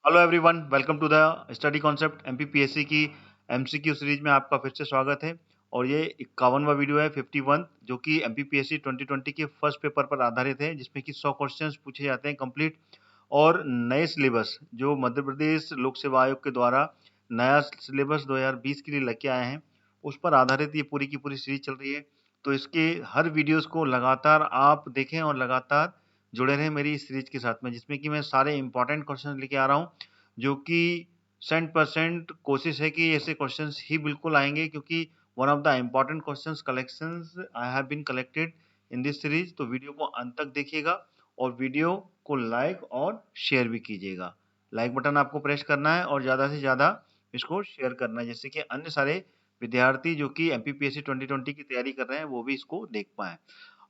Hello everyone, welcome to the study concept MPPSC की MCQ series में आपका फिर से स्वागत है। और ये 51वां वीडियो है, 51, जो कि एमपीपीएससी 2020 के फर्स्ट पेपर पर आधारित है, जिसमें कि 100 क्वेश्चंस पूछे जाते हैं कंप्लीट। और नए सिलेबस जो मध्य प्रदेश लोक सेवा आयोग के द्वारा नया सिलेबस 2020 के लिए लेके आए हैं, उस पर आधारित ये पूरी की पूरी सीरीज चल रही है। तो इसके हर वीडियोस को लगातार आप देखें और लगातार जुड़े रहें मेरी इस सीरीज के साथ में, जिसमें कि मैं सारे इंपॉर्टेंट क्वेश्चन लेके आ रहा हूँ, जो कि 100% कोशिश है कि ऐसे क्वेश्चंस ही बिल्कुल आएंगे, क्योंकि one of the important questions collections I have been collected in this series. तो वीडियो को अंत तक देखिएगा और वीडियो को लाइक और शेयर भी कीजिएगा। लाइक बटन आपको प्रेस करना है और ज़्यादा से ज़्यादा इसको शेयर करना है, जिससे कि अन्य सारे विद्यार्थी जो कि एमपीपीएससी 2020 की तैयारी कर रहे हैं वो भी इसको देख पाएँ।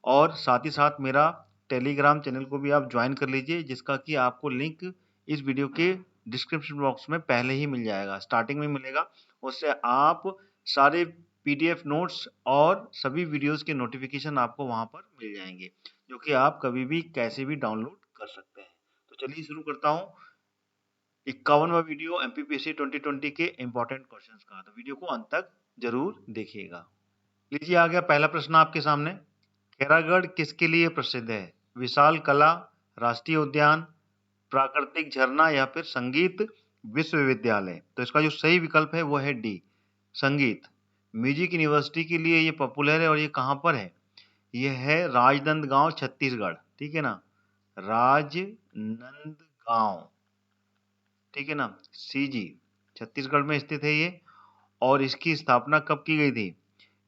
और साथ ही साथ मेरा टेलीग्राम चैनल को भी आप ज्वाइन कर लीजिए, जिसका कि आपको लिंक इस वीडियो के डिस्क्रिप्शन बॉक्स में पहले ही मिल जाएगा, स्टार्टिंग में मिलेगा। उससे आप सारे पीडीएफ नोट्स और सभी वीडियोस के नोटिफिकेशन आपको वहां पर मिल जाएंगे, जो कि आप कभी भी कैसे भी डाउनलोड कर सकते हैं। तो चलिए शुरू करता हूँ 51वां वीडियो एमपीपीएससी 2020 के इंपॉर्टेंट क्वेश्चंस का। तो वीडियो को अंत तक जरूर देखिएगा। लीजिए, आ गया पहला प्रश्न आपके सामने। खैरागढ़ किसके लिए प्रसिद्ध है? विशाल कला, राष्ट्रीय उद्यान, प्राकृतिक झरना या फिर संगीत विश्वविद्यालय। तो इसका जो सही विकल्प है वो है डी, संगीत। म्यूजिक यूनिवर्सिटी के लिए ये पॉपुलर है और ये कहाँ पर है? ये है राजनांदगांव, छत्तीसगढ़। ठीक है ना, राजनांदगांव। ठीक है ना, सीजी, छत्तीसगढ़ में स्थित है ये। और इसकी स्थापना कब की गई थी?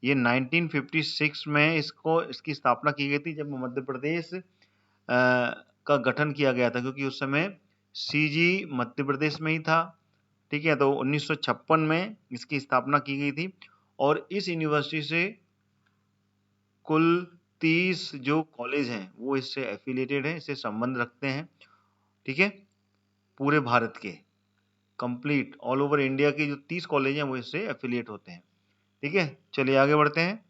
ये 1956 में इसकी स्थापना की गई थी, जब मध्य प्रदेश का गठन किया गया था, क्योंकि उस समय सीजी मध्य प्रदेश में ही था। ठीक है, तो 1956 में इसकी स्थापना की गई थी। और इस यूनिवर्सिटी से कुल 30 जो कॉलेज हैं वो इससे एफिलिएटेड हैं, इससे संबंध रखते हैं। ठीक है, पूरे भारत के कंप्लीट ऑल ओवर इंडिया के जो 30 कॉलेज हैं वो इससे एफिलिएट होते हैं। ठीक है, चलिए आगे बढ़ते हैं।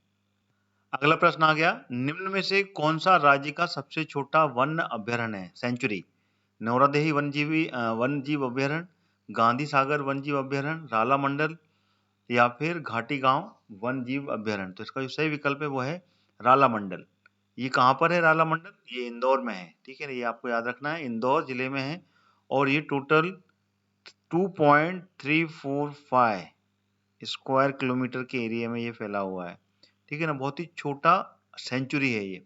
अगला प्रश्न आ गया, निम्न में से कौन सा राज्य का सबसे छोटा वन्य अभ्यारण्य है? सेंचुरी, नौरादेही वन्य जीव अभ्यारण्य, गांधी सागर वन्य जीव अभ्यारण्य, राला मंडल या फिर घाटी गांव वन्य जीव अभ्यारण्य। तो इसका जो सही विकल्प है वो है राला मंडल। ये कहाँ पर है राला मंडल? ये इंदौर में है। ठीक है, ये आपको याद रखना है, इंदौर जिले में है। और ये टोटल 2.345 स्क्वायर किलोमीटर के एरिया में ये फैला हुआ है। ठीक है ना, बहुत ही छोटा सेंचुरी है ये।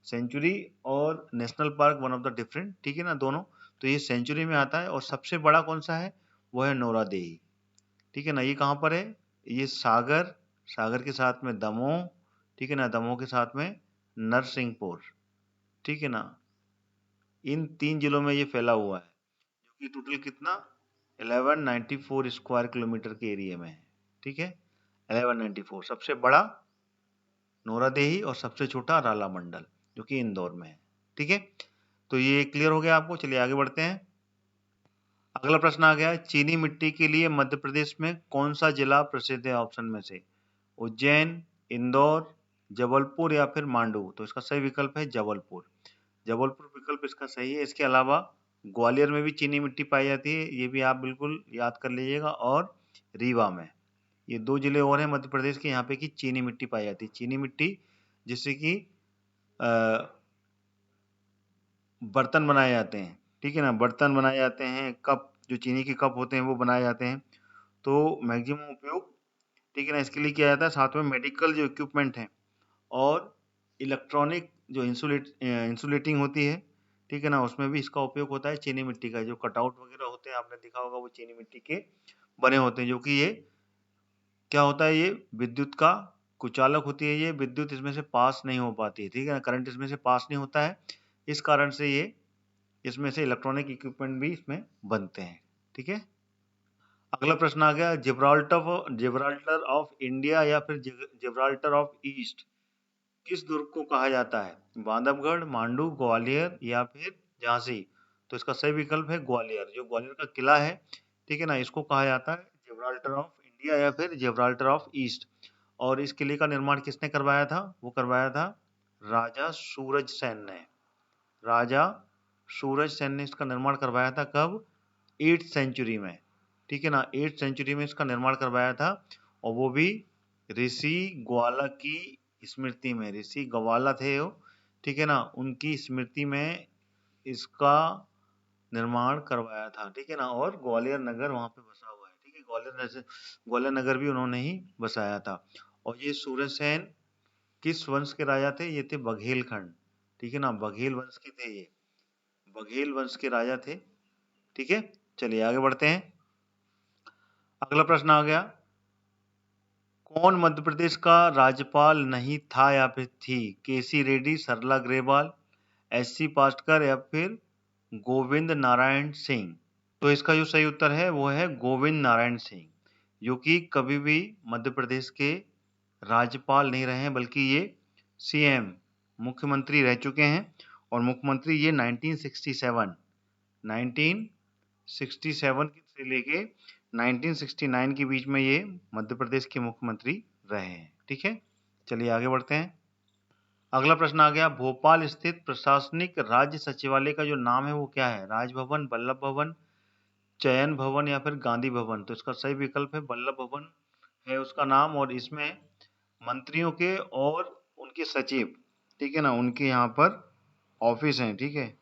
सेंचुरी और national park one of the different, ठीक है ना, दोनों। तो ये सेंचुरी में आता है। और सबसे बड़ा कौन सा है? वो है नौरादेही। ठीक है ना, ये कहाँ पर है? ये सागर, सागर के साथ में दमोह, ठीक है ना, दमोह के साथ में नरसिंहपुर। ठीक है ना, इन 3 जिलों में ये फैला हुआ है, जो कि टोटल कितना 1194 स्क्वायर किलोमीटर के एरिया में है। ठीक है, 1194। सबसे बड़ा नौरादेही और सबसे छोटा राला मंडल, जो कि इंदौर में है। ठीक है, तो ये क्लियर हो गया आपको। चलिए आगे बढ़ते हैं। अगला प्रश्न आ गया, चीनी मिट्टी के लिए मध्य प्रदेश में कौन सा जिला प्रसिद्ध है? ऑप्शन में से उज्जैन, इंदौर, जबलपुर या फिर मांडू। तो इसका सही विकल्प है जबलपुर। जबलपुर विकल्प इसका सही है। इसके अलावा ग्वालियर में भी चीनी मिट्टी पाई जाती है, ये भी आप बिल्कुल याद कर लीजिएगा। और रीवा में, ये 2 जिले और हैं मध्य प्रदेश के, यहाँ पे की चीनी मिट्टी पाई जाती है। चीनी मिट्टी जिससे कि बर्तन बनाए जाते हैं। ठीक है ना, बर्तन बनाए जाते हैं, कप, जो चीनी के कप होते हैं वो बनाए जाते हैं। तो मैक्सिमम उपयोग, ठीक है ना, इसके लिए किया जाता है। साथ में मेडिकल जो इक्विपमेंट हैं और इलेक्ट्रॉनिक जो इंसुलेटिंग होती है, ठीक है ना, उसमें भी इसका उपयोग होता है। चीनी मिट्टी का जो कटआउट वगैरह होते हैं, आपने देखा होगा, वो चीनी मिट्टी के बने होते हैं। जो कि ये क्या होता है, ये विद्युत का कुचालक होती है। ये विद्युत इसमें से पास नहीं हो पाती है। ठीक है ना, करंट इसमें से पास नहीं होता है, इस कारण से ये इसमें से इलेक्ट्रॉनिक इक्विपमेंट भी इसमें बनते हैं। ठीक है, अगला प्रश्न आ गया, जिब्राल्टर ऑफ इंडिया या फिर जिब्राल्टर ऑफ ईस्ट किस दुर्ग को कहा जाता है? बांधवगढ़, मांडू, ग्वालियर या फिर झांसी। तो इसका सही विकल्प है ग्वालियर। जो ग्वालियर का किला है, ठीक है ना, इसको कहा जाता है जिब्राल्टर ऑफ इंडिया या फिर जिब्राल्टर ऑफ ईस्ट। और इस किले का निर्माण किसने करवाया था? वो करवाया था राजा सूरज सेन ने। राजा सूरज सेन ने इसका निर्माण करवाया था। कब? 8th सेंचुरी में, ठीक है ना, 8th सेंचुरी में इसका निर्माण करवाया था, और वो भी ऋषि ग्वाला की स्मृति में। ऋषि ग्वाला थे वो, ठीक है ना, उनकी स्मृति में इसका निर्माण करवाया था, ठीक है ना। और ग्वालियर नगर वहां पे बसा हुआ है, ठीक है, ग्वालियर नगर भी उन्होंने ही बसाया था। और ये सूर्यसेन किस वंश के राजा थे? ये थे बघेलखंड, ठीक है ना, बघेल वंश के थे ये, बघेल वंश के राजा थे, ठीक है। चलिए आगे बढ़ते हैं। अगला प्रश्न आ गया, कौन मध्य प्रदेश का राज्यपाल नहीं था या फिर थी? केसी रेड्डी, सरला ग्रेवाल, एससी पाटकर या फिर गोविंद नारायण सिंह? तो इसका जो सही उत्तर है वो है गोविंद नारायण सिंह, जो कि कभी भी मध्य प्रदेश के राज्यपाल नहीं रहे हैं, बल्कि ये सीएम मुख्यमंत्री रह चुके हैं। और मुख्यमंत्री ये 1967 से लेके 1969 के बीच में ये मध्य प्रदेश के मुख्यमंत्री रहे हैं, ठीक है। चलिए आगे बढ़ते हैं। अगला प्रश्न आ गया, भोपाल स्थित प्रशासनिक राज्य सचिवालय का जो नाम है वो क्या है? राजभवन, वल्लभ भवन, चयन भवन या फिर गांधी भवन? तो इसका सही विकल्प है वल्लभ भवन है उसका नाम। और इसमें मंत्रियों के और उनके सचिव, ठीक है ना, उनके यहाँ पर ऑफिस हैं, ठीक है,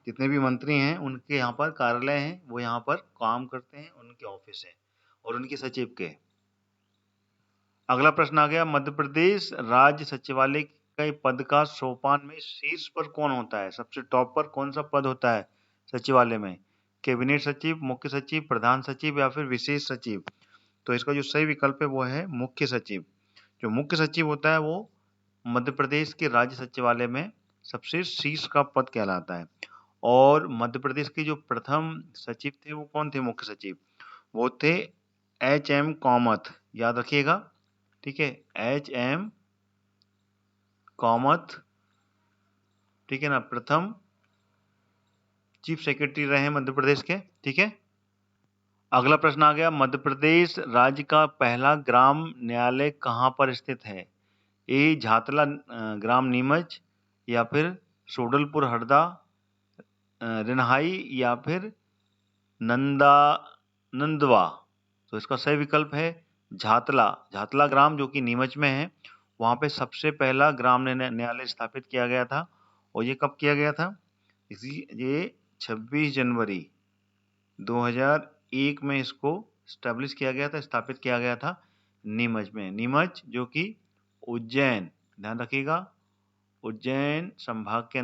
जितने भी मंत्री हैं उनके यहाँ पर कार्यालय हैं, वो यहाँ पर काम करते हैं, उनके ऑफिस है और उनके सचिव के। अगला प्रश्न आ गया, मध्य प्रदेश राज्य सचिवालय के पद का सोपान में शीर्ष पर कौन होता है? सबसे टॉप पर कौन सा पद होता है सचिवालय में? कैबिनेट सचिव, मुख्य सचिव, प्रधान सचिव या फिर विशेष सचिव? तो इसका जो सही विकल्प है वो है मुख्य सचिव। जो मुख्य सचिव होता है वो मध्य प्रदेश के राज्य सचिवालय में सबसे शीर्ष का पद कहलाता है। और मध्य प्रदेश के जो प्रथम सचिव थे वो कौन थे? मुख्य सचिव, वो थे HM कामत, याद रखिएगा, ठीक है, HM कामत, ठीक है ना, प्रथम चीफ सेक्रेटरी रहे मध्य प्रदेश के, ठीक है। अगला प्रश्न आ गया, मध्य प्रदेश राज्य का पहला ग्राम न्यायालय कहाँ पर स्थित है? ए झातला ग्राम नीमच या फिर सोडलपुर हरदा, रिनहाई या फिर नंदवा? तो इसका सही विकल्प है झातला ग्राम, जो कि नीमच में है। वहां पे सबसे पहला ग्राम न्यायालय स्थापित किया गया था। और ये कब किया गया था? ये 26 जनवरी 2001 में इसको स्टैब्लिश किया गया था, स्थापित किया गया था नीमच में। नीमच जो कि उज्जैन, ध्यान रखिएगा, उज्जैन संभाग के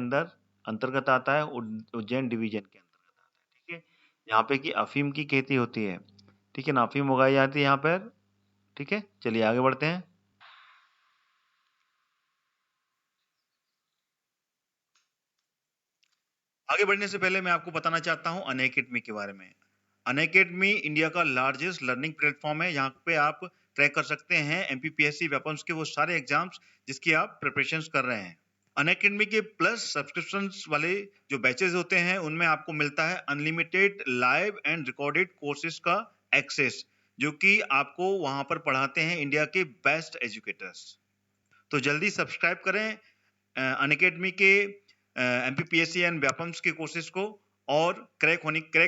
अंतर्गत आता है, उज्जैन डिवीजन के अंतर्गत आता है, ठीक है। यहाँ पे की अफीम की खेती होती है, ठीक है ना, अफीम उगाई जाती है यहाँ पर, ठीक है। चलिए आगे बढ़ते हैं। आगे बढ़ने से पहले मैं आपको बताना चाहता हूं अनअकैडमी के बारे में। अनअकैडमी इंडिया का लार्जेस्ट लर्निंग प्लेटफॉर्म है। यहाँ पे आप ट्रैक कर सकते हैं एमपीपीएससी वेपन्स के वो सारे एग्जाम्स जिसकी आप प्रिपरेशंस कर रहे हैं। अनअकैडमी के प्लस सब्सक्रिप्शन वाले जो बैचेस होते हैं उनमें आपको मिलता है unlimited live and recorded courses का एक्सेस, जो कि आपको वहां पर पढ़ाते हैं इंडिया के बेस्ट एजुकेटर्स। तो जल्दी सब्सक्राइब करें अनअकैडमी के एमपीपीएससी एंड वेपन्स के कोर्सेज को और क्रैक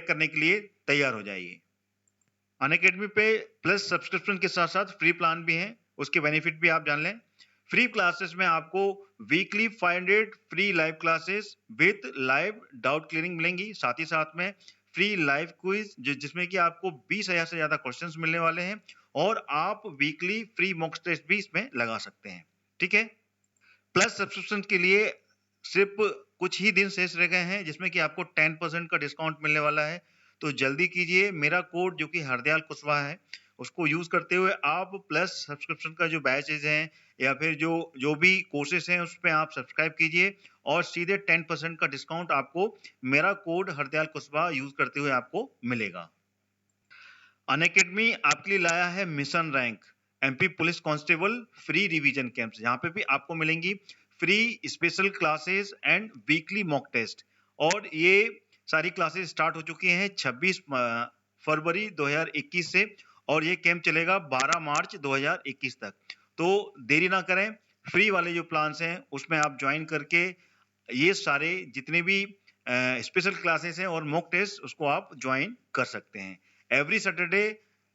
करने के लिए तैयार हो जाइए। अनअकैडमी पे प्लस सब्सक्रिप्शन के साथ साथ फ्री प्लान भी है, उसके बेनिफिट भी आप जान लें। फ्री क्लासेस में आपको weekly 500 free live classes with live doubt clearing मिलेंगी। साथ ही साथ में फ्री लाइव क्विज जिसमें कि आपको 20,000 से ज्यादा क्वेश्चंस मिलने वाले हैं और आप वीकली फ्री मॉक टेस्ट भी इसमें लगा सकते हैं, ठीक है। प्लस सब्सक्रिप्शन के लिए सिर्फ कुछ ही दिन शेष रह गए हैं जिसमें कि आपको 10% का डिस्काउंट मिलने वाला है। तो जल्दी कीजिए, मेरा कोड जो कि हरदयाल कुशवाहा है उसको यूज करते हुए आप प्लस सब्सक्रिप्शन का जो बैचेज हैं या फिर जो भी कोर्सेज हैं उस पर आप सब्सक्राइब कीजिए और सीधे 10% का डिस्काउंट आपको मेरा कोड हरदयाल कुशवाहा यूज करते हुए आपको मिलेगा। अनअकैडमी आपके लिए लाया है mission rank MP police constable free revision camps. यहाँ पे भी आपको मिलेंगी free special classes and weekly mock test. और ये सारी क्लासेस स्टार्ट हो चुकी हैं 26 फरवरी 2021 से और ये कैंप चलेगा 12 मार्च 2021 तक। तो देरी ना करें, फ्री वाले जो प्लान्स हैं उसमें आप ज्वाइन करके ये सारे जितने भी स्पेशल क्लासेस हैं और मॉक टेस्ट उसको आप ज्वाइन कर सकते हैं। एवरी सैटरडे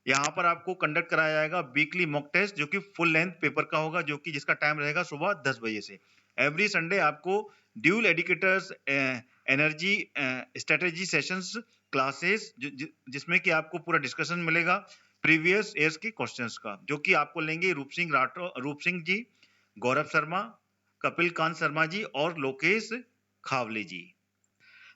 यहाँ पर आपको कंडक्ट कराया जाएगा वीकली मॉक टेस्ट, जो कि फुल लेंथ पेपर का होगा, जो कि जिसका टाइम रहेगा सुबह 10 बजे से। एवरी संडे आपको dual educators energy strategy sessions classes, जिसमें कि आपको पूरा डिस्कशन मिलेगा प्रीवियस ईयर्स के क्वेश्चंस का, जो कि आपको लेंगे रूप सिंह जी, गौरव शर्मा, कपिल कांत शर्मा जी और लोकेश खावले जी।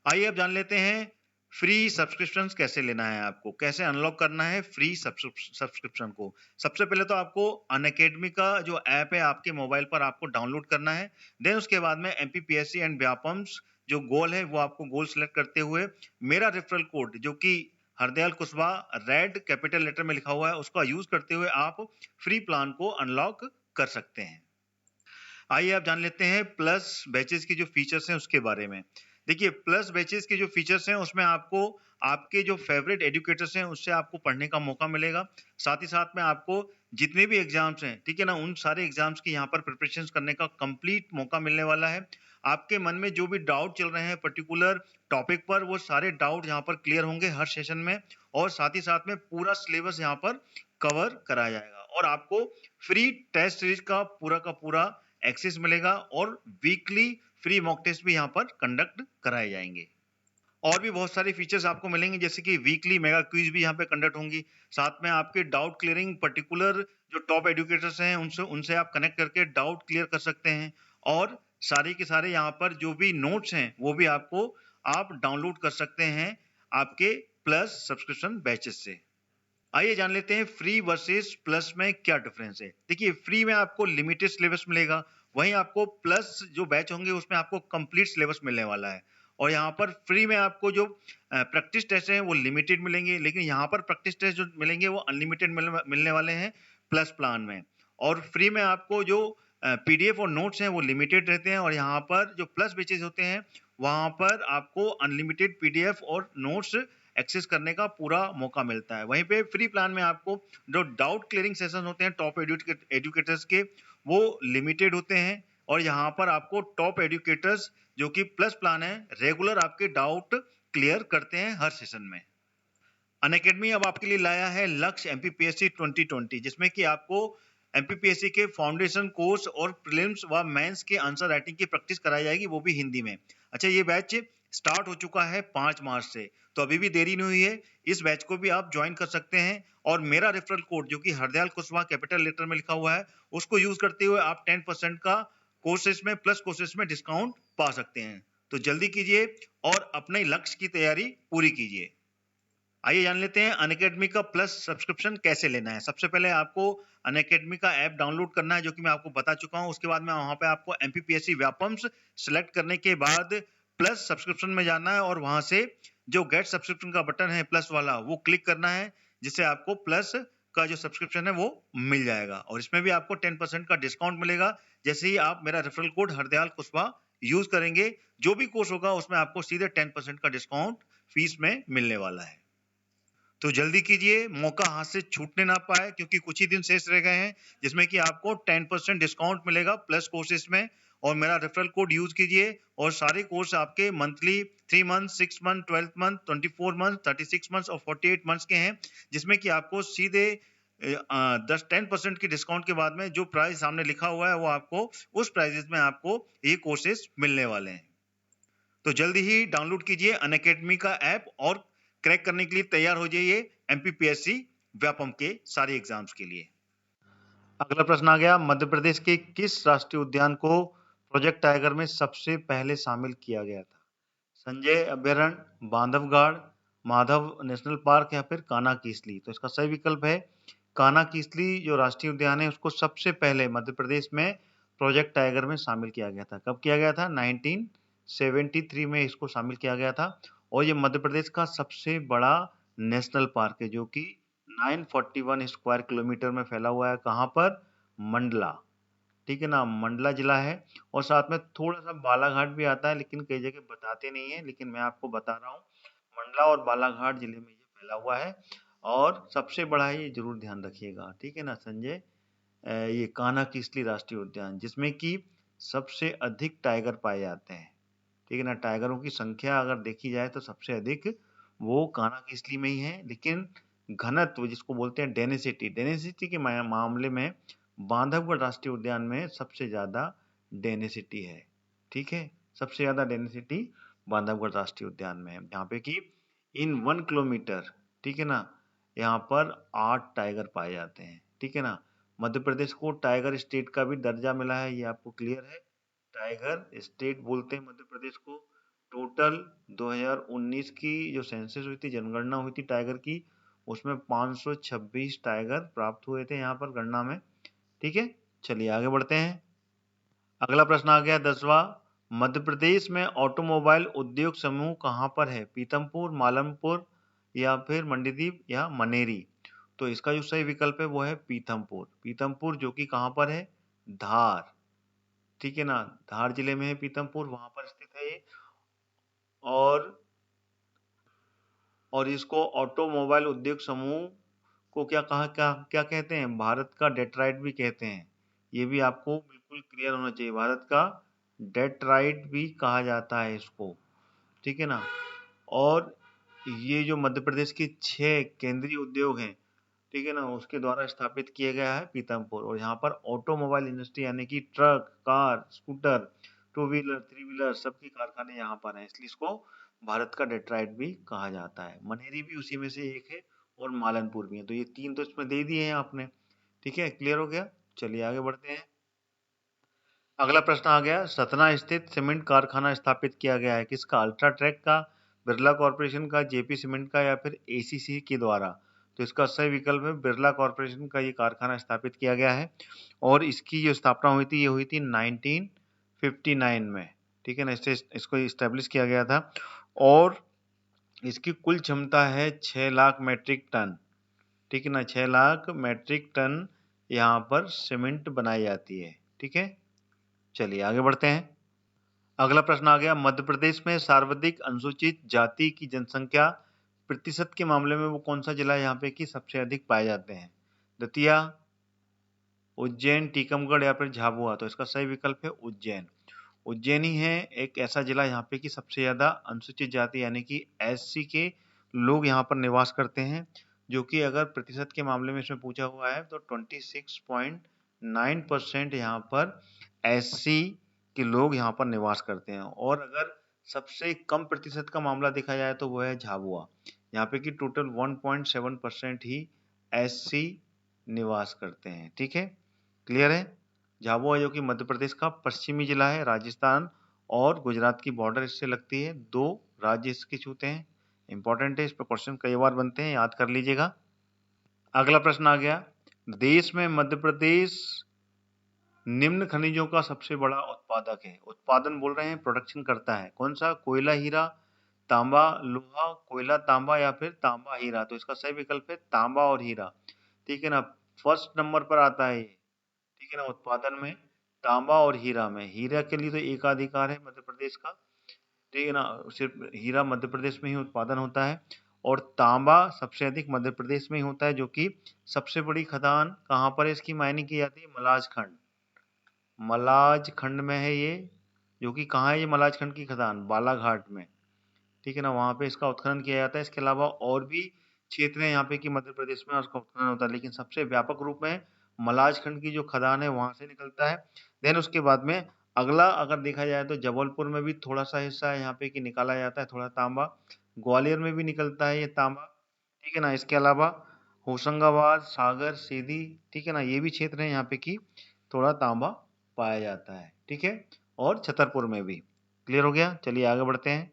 आइए अब जान लेते हैं फ्री सब्सक्रिप्शन कैसे लेना है, आपको कैसे अनलॉक करना है फ्री सब्सक्रिप्शन को। सबसे पहले तो आपको अनअकैडमी का जो ऐप है आपके मोबाइल पर आपको डाउनलोड करना है। देन उसके बाद में एमपीपीएससी एंड व्यापम्स जो गोल है वो आपको गोल सिलेक्ट करते हुए मेरा रेफरल कोड, जो कि Hardayal Kushwaha red capital letter में लिखा हुआ है, उसका यूज करते हुए आप फ्री प्लान को अनलॉक कर सकते हैं। आइए आप जान लेते हैं प्लस बैचेस की जो फीचर्स हैं उसके बारे में। देखिए, प्लस बैचेस के जो फीचर्स हैं उसमें आपको आपके जो फेवरेट एजुकेटर्स हैं उससे आपको पढ़ने का मौका मिलेगा। साथ ही साथ में आपको जितने भी एग्जाम्स हैं, ठीक है ना, उन सारे एग्जाम्स की यहाँ पर प्रिपरेशन करने का कंप्लीट मौका मिलने वाला है। आपके मन में जो भी डाउट चल रहे हैं पर्टिकुलर टॉपिक पर, वो सारे डाउट यहाँ पर क्लियर होंगे हर सेशन में, और साथ ही साथ में पूरा सिलेबस यहाँ पर कवर कराया जाएगा और आपको फ्री टेस्ट सीरीज का पूरा एक्सेस मिलेगा और वीकली फ्री मॉक टेस्ट भी यहाँ पर कंडक्ट कराए जाएंगे। और भी बहुत सारे फीचर्स आपको मिलेंगे, जैसे कि वीकली मेगा क्विज भी यहाँ पे कंडक्ट होंगी। साथ में आपके डाउट क्लियरिंग पर्टिकुलर जो टॉप एजुकेटर्स हैं उनसे आप कनेक्ट करके डाउट क्लियर कर सकते हैं, और सारे के सारे यहाँ पर जो भी नोट्स हैं वो भी आप डाउनलोड कर सकते हैं आपके प्लस सब्सक्रिप्शन बैचेस से। आइए जान लेते हैं फ्री वर्सेस प्लस में क्या डिफरेंस है। देखिए, फ्री में आपको लिमिटेड सिलेबस मिलेगा, वहीं आपको प्लस जो बैच होंगे उसमें आपको कंप्लीट सिलेबस मिलने वाला है। और यहाँ पर फ्री में आपको जो प्रैक्टिस टेस्ट हैं वो लिमिटेड मिलेंगे, लेकिन यहाँ पर प्रैक्टिस टेस्ट जो मिलेंगे वो अनलिमिटेड मिलने वाले हैं प्लस प्लान में। और फ्री में आपको जो पीडीएफ और नोट्स हैं वो लिमिटेड रहते हैं, और यहाँ पर जो प्लस बैचेस होते हैं वहां पर आपको अनलिमिटेड पीडीएफ और नोट्स एक्सेस करने का पूरा मौका मिलता है। वहीं पे फ्री प्लान में आपको जो डाउट क्लियरिंग सेशन होते हैं टॉप एजुकेटर्स के, वो लिमिटेड होते हैं, और यहाँ पर आपको टॉप एजुकेटर्स जो कि प्लस प्लान है रेगुलर आपके डाउट क्लियर करते हैं हर सेशन में। अनअकैडमी अब आपके लिए लाया है लक्ष्य एमपीपीएससी 2020, जिसमें कि आपको एमपीपीएससी के फाउंडेशन कोर्स और प्रीलिम्स व मेंस के आंसर राइटिंग की प्रैक्टिस कराई जाएगी, वो भी हिंदी में। अच्छा, ये बैच स्टार्ट हो चुका है 5 मार्च से, तो अभी भी देरी नहीं हुई है, इस बैच को भी आप ज्वाइन कर सकते हैं। और मेरा रेफरल कोड जो कि हरदयाल कुशवाहा कैपिटल लेटर में लिखा हुआ है उसको यूज करते हुए आप 10% का कोर्सेज में प्लस कोर्सेज में डिस्काउंट पा सकते हैं। तो जल्दी कीजिए और अपने लक्ष्य की तैयारी पूरी कीजिए। आइए जान लेते हैं अनअकैडमी का प्लस सब्सक्रिप्शन कैसे लेना है। सबसे पहले आपको अनअकैडमी का ऐप डाउनलोड करना है, जो कि मैं आपको बता चुका हूं। उसके बाद में वहां पे आपको एमपीपीएससी व्यापम्स सिलेक्ट करने के बाद प्लस सब्सक्रिप्शन में जाना है, और वहां से जो गेट सब्सक्रिप्शन का बटन है प्लस वाला वो क्लिक करना है, जिससे आपको प्लस का जो सब्सक्रिप्शन है वो मिल जाएगा। और इसमें भी आपको 10% का डिस्काउंट मिलेगा जैसे ही आप मेरा referral code Hardayal Kushwaha use करेंगे। जो भी कोर्स होगा उसमें आपको सीधे 10% का डिस्काउंट फीस में मिलने वाला है। तो जल्दी कीजिए, मौका हाथ से छूटने ना पाए, क्योंकि कुछ ही दिन शेष रह गए हैं जिसमें कि आपको 10% डिस्काउंट मिलेगा प्लस कोर्सेज में। और मेरा रेफरल कोड यूज कीजिए, और सारे कोर्स आपके monthly 3 month, 6 month, 12 month, 24 month, 36 month और 48 मंथ्स के हैं, जिसमें कि आपको सीधे 10% की डिस्काउंट के बाद में जो प्राइस सामने लिखा हुआ है वो आपको उस प्राइजेस में आपको ये कोर्सेज मिलने वाले हैं। तो जल्दी ही डाउनलोड कीजिए अनअकैडमी का ऐप और क्रैक करने के लिए तैयार हो जाइए एमपीपीएससी व्यापम के सारे एग्जाम्स के लिए। अगला प्रश्न आ गया, मध्य प्रदेश के किस राष्ट्रीय उद्यान को प्रोजेक्ट टाइगर में सबसे पहले शामिल किया गया था? संजय अभयारण्य, बांधवगढ़, माधव नेशनल पार्क या फिर कान्हा-किसली? तो इसका सही विकल्प है कान्हा-किसली। जो राष्ट्रीय उद्यान है उसको सबसे पहले मध्य प्रदेश में प्रोजेक्ट टाइगर में शामिल किया गया था। कब किया गया था? 1973 में इसको शामिल किया गया था। और ये मध्य प्रदेश का सबसे बड़ा नेशनल पार्क है, जो कि 941 स्क्वायर किलोमीटर में फैला हुआ है। कहाँ पर? मंडला, ठीक है ना, मंडला जिला है। और साथ में थोड़ा सा बालाघाट भी आता है, लेकिन कई जगह बताते नहीं है, लेकिन मैं आपको बता रहा हूँ मंडला और बालाघाट जिले में ये फैला हुआ है, और सबसे बड़ा है, ये जरूर ध्यान रखिएगा, ठीक है ना संजय। ये कान्हा-किसली राष्ट्रीय उद्यान, जिसमें कि सबसे अधिक टाइगर पाए जाते हैं, ठीक है ना। टाइगरों की संख्या अगर देखी जाए तो सबसे अधिक वो कान्हा किसली में ही है, लेकिन घनत्व जिसको बोलते हैं डेंसिटी के मामले में बांधवगढ़ राष्ट्रीय उद्यान में सबसे ज्यादा डेंसिटी है। ठीक है, सबसे ज्यादा डेंसिटी बांधवगढ़ राष्ट्रीय उद्यान में है, यहाँ पे कि इन 1 किलोमीटर, ठीक है ना, यहाँ पर 8 टाइगर पाए जाते हैं। ठीक है ना। मध्य प्रदेश को टाइगर स्टेट का भी दर्जा मिला है, ये आपको क्लियर है। टाइगर स्टेट बोलते हैं मध्य प्रदेश को। टोटल 2019 की जो सेंसस हुई थी, जनगणना हुई थी टाइगर की, उसमें 526 टाइगर प्राप्त हुए थे यहाँ पर गणना में। ठीक है, चलिए आगे बढ़ते हैं। अगला प्रश्न आ गया 10वां। मध्य प्रदेश में ऑटोमोबाइल उद्योग समूह कहाँ पर है? पीतमपुर, मालमपुर या फिर मंडीदीप या मनेरी? तो इसका जो सही विकल्प है वो है पीथमपुर। पीथमपुर जो कि कहाँ पर है? धार। ठीक है ना, धार जिले में है पीथमपुर, वहां पर स्थित है ये। और इसको ऑटोमोबाइल उद्योग समूह को क्या कहते हैं? भारत का डेट्राइट भी कहते हैं। ये भी आपको बिल्कुल क्लियर होना चाहिए, भारत का डेट्राइट भी कहा जाता है इसको। ठीक है ना। और ये जो मध्य प्रदेश के 6 केंद्रीय उद्योग हैं, ठीक है ना, उसके द्वारा स्थापित किया गया है पीतमपुर। और यहाँ पर ऑटोमोबाइल इंडस्ट्री यानी कि truck, car, scooter, two wheeler, three wheeler सबके कारखाने यहाँ पर हैं, इसलिए इसको भारत का डेट्राइट भी कहा जाता है। मनेरी भी उसी में से एक है और मालनपुर भी है। तो ये 3 तो इसमें दे दिए हैं आपने। ठीक है, क्लियर हो गया। चलिए आगे बढ़ते हैं। अगला प्रश्न आ गया, सतना स्थित सीमेंट कारखाना स्थापित किया गया है किसका? अल्ट्राटेक का, बिरला कॉर्पोरेशन का, जेपी सीमेंट का या फिर एसीसी के द्वारा? तो इसका सही विकल्प है बिरला कॉर्पोरेशन का ये कारखाना स्थापित किया गया है। और इसकी जो स्थापना हुई थी ये हुई थी 1959 में। ठीक है ना, इसको स्टेब्लिश किया गया था। और इसकी कुल क्षमता है 6 लाख मेट्रिक टन। ठीक है ना, 6 लाख मेट्रिक टन यहाँ पर सीमेंट बनाई जाती है। ठीक है, चलिए आगे बढ़ते हैं। अगला प्रश्न आ गया, मध्य प्रदेश में सर्वाधिक अनुसूचित जाति की जनसंख्या प्रतिशत के मामले में वो कौन सा जिला है यहाँ पे कि सबसे अधिक पाए जाते हैं? दतिया, उज्जैन, टीकमगढ़ या फिर झाबुआ? तो इसका सही विकल्प है उज्जैन। उज्जैन ही है एक ऐसा जिला यहाँ पे कि सबसे ज्यादा अनुसूचित जाति यानी कि एससी के लोग यहाँ पर निवास करते हैं, जो कि अगर प्रतिशत के मामले में इसमें पूछा हुआ है तो 26.9% यहाँ पर एससी के लोग यहाँ पर निवास करते हैं। और अगर सबसे कम प्रतिशत का मामला देखा जाए तो वो है झाबुआ, यहाँ पे कि टोटल 1.7% ही एससी निवास करते हैं। ठीक है, क्लियर है। झाबुआ जो कि मध्य प्रदेश का पश्चिमी जिला है, राजस्थान और गुजरात की बॉर्डर इससे लगती है, 2 राज्य इसके छूते हैं। इंपॉर्टेंट है, इस पर क्वेश्चन कई बार बनते हैं, याद कर लीजिएगा। अगला प्रश्न आ गया, देश में मध्य प्रदेश निम्न खनिजों का सबसे बड़ा उत्पादक है। उत्पादन बोल रहे हैं, प्रोडक्शन करता है कौन सा? कोयला, हीरा, तांबा, लोहा, कोयला, तांबा या फिर तांबा, हीरा? तो इसका सही विकल्प है तांबा और हीरा। ठीक है ना, फर्स्ट नंबर पर आता है ये। ठीक है ना, उत्पादन में तांबा और हीरा में। हीरा के लिए तो एकाधिकार है मध्य प्रदेश का। ठीक है ना, सिर्फ हीरा मध्य प्रदेश में ही उत्पादन होता है। और तांबा सबसे अधिक मध्य प्रदेश में ही होता है, जो कि सबसे बड़ी खदान कहाँ पर है इसकी माइनिंग की जाती है? मलाज खंड। मलाज खंड में है ये, जो कि कहाँ है ये मलाज खंड की खदान? बालाघाट में। ठीक है ना, वहाँ पे इसका उत्खनन किया जाता है। इसके अलावा और भी क्षेत्र हैं यहाँ पे कि मध्य प्रदेश में उसका उत्खनन होता है, लेकिन सबसे व्यापक रूप में मलाज खंड की जो खदान है वहां से निकलता है। देन उसके बाद में अगला अगर देखा जाए तो जबलपुर में भी थोड़ा सा हिस्सा है यहाँ पे कि निकाला जाता है थोड़ा तांबा। ग्वालियर में भी निकलता है ये तांबा। ठीक है ना, इसके अलावा होशंगाबाद, सागर, सीधी, ठीक है ना, ये भी क्षेत्र है यहाँ पे कि थोड़ा तांबा पाया जाता है। ठीक है, और छतरपुर में भी। क्लियर हो गया, चलिए आगे बढ़ते हैं।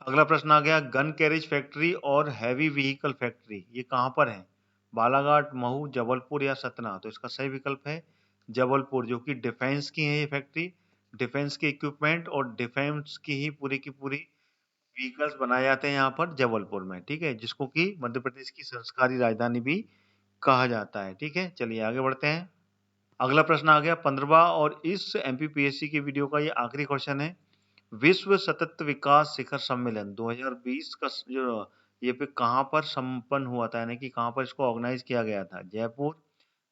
अगला प्रश्न आ गया, गन कैरेज फैक्ट्री और हैवी व्हीकल फैक्ट्री ये कहाँ पर है? बालाघाट, महू, जबलपुर या सतना? तो इसका सही विकल्प है जबलपुर, जो कि डिफेंस की है ये फैक्ट्री। डिफेंस के इक्विपमेंट और डिफेंस की ही पूरी व्हीकल्स बनाए जाते हैं यहाँ पर जबलपुर में। ठीक है, जिसको कि मध्य प्रदेश की संस्कारी राजधानी भी कहा जाता है। ठीक है, चलिए आगे बढ़ते हैं। अगला प्रश्न आ गया 15वां और इस एमपीपीएससी की वीडियो का ये आखिरी क्वेश्चन है। विश्व सतत विकास शिखर सम्मेलन 2020 का जो ये पे कहाँ पर संपन्न हुआ था, यानी कि कहाँ पर इसको ऑर्गेनाइज किया गया था? जयपुर,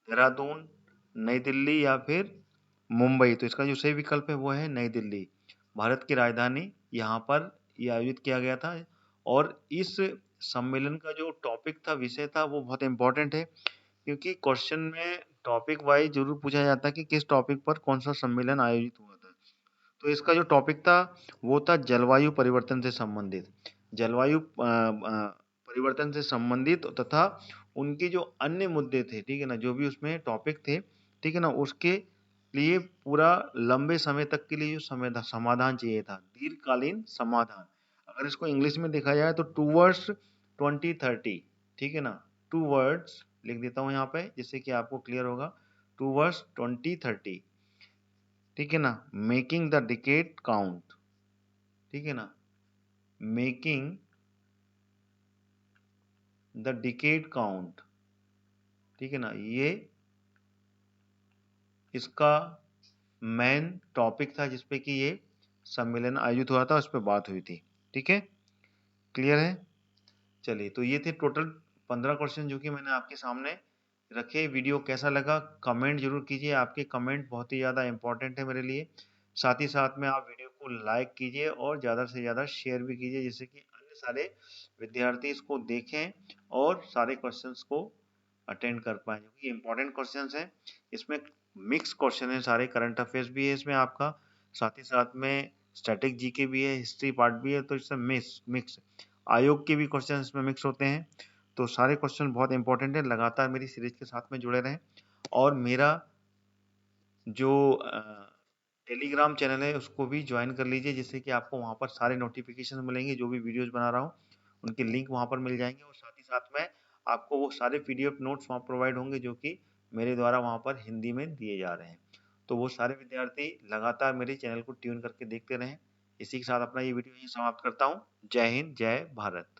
देहरादून, नई दिल्ली या फिर मुंबई? तो इसका जो सही विकल्प है वो है नई दिल्ली। भारत की राजधानी, यहाँ पर ये आयोजित किया गया था। और इस सम्मेलन का जो टॉपिक था, विषय था, वो बहुत इम्पोर्टेंट है, क्योंकि क्वेश्चन में टॉपिक वाइज जरूर पूछा जाता है कि किस टॉपिक पर कौन सा सम्मेलन आयोजित हुआ था। तो इसका जो टॉपिक था वो था जलवायु परिवर्तन से संबंधित। जलवायु परिवर्तन से संबंधित तथा उनके जो अन्य मुद्दे थे, ठीक है ना, जो भी उसमें टॉपिक थे, ठीक है ना, उसके लिए पूरा लंबे समय तक के लिए जो समाधान चाहिए था, दीर्घकालीन समाधान। अगर इसको इंग्लिश में देखा जाए तो टूवर्ड्स 2030, ठीक है ना, टू वर्ड्स लिख देता हूँ यहाँ पे जिससे कि आपको क्लियर होगा, टूवर्ड्स 2030, ठीक है ना, मेकिंग द डिकेड काउंट, ठीक है ना, मेकिंग द डिकेड काउंट, ठीक है ना, ये इसका मेन टॉपिक था जिसपे कि ये सम्मेलन आयोजित हुआ था, उस पर बात हुई थी। ठीक है, क्लियर है। चलिए, तो ये थे टोटल 15 क्वेश्चन जो कि मैंने आपके सामने रखे। वीडियो कैसा लगा कमेंट जरूर कीजिए, आपके कमेंट बहुत ही ज़्यादा इंपॉर्टेंट है मेरे लिए। साथ ही साथ में आप वीडियो को लाइक कीजिए और ज़्यादा से ज़्यादा शेयर भी कीजिए, जिससे कि अन्य सारे विद्यार्थी इसको देखें और सारे क्वेश्चंस को अटेंड कर पाएँ, क्योंकि इंपॉर्टेंट क्वेश्चंस हैं। इसमें मिक्स क्वेश्चन है, सारे करंट अफेयर्स भी है इसमें आपका, साथ ही साथ में स्टैटिक जीके भी है, हिस्ट्री पार्ट भी है, तो इसमें मिक्स आयोग के भी क्वेश्चन इसमें मिक्स होते हैं। तो सारे क्वेश्चन बहुत इंपॉर्टेंट है। लगातार मेरी सीरीज के साथ में जुड़े रहें और मेरा जो टेलीग्राम चैनल है उसको भी ज्वाइन कर लीजिए, जिससे कि आपको वहाँ पर सारे नोटिफिकेशन मिलेंगे, जो भी वीडियोस बना रहा हूँ उनके लिंक वहाँ पर मिल जाएंगे। और साथ ही साथ में आपको वो सारे पीडीएफ नोट्स वहाँ प्रोवाइड होंगे जो कि मेरे द्वारा वहाँ पर हिंदी में दिए जा रहे हैं। तो वो सारे विद्यार्थी लगातार मेरे चैनल को ट्यून करके देखते रहें। इसी के साथ अपना ये वीडियो यहीं समाप्त करता हूँ। जय हिंद, जय भारत।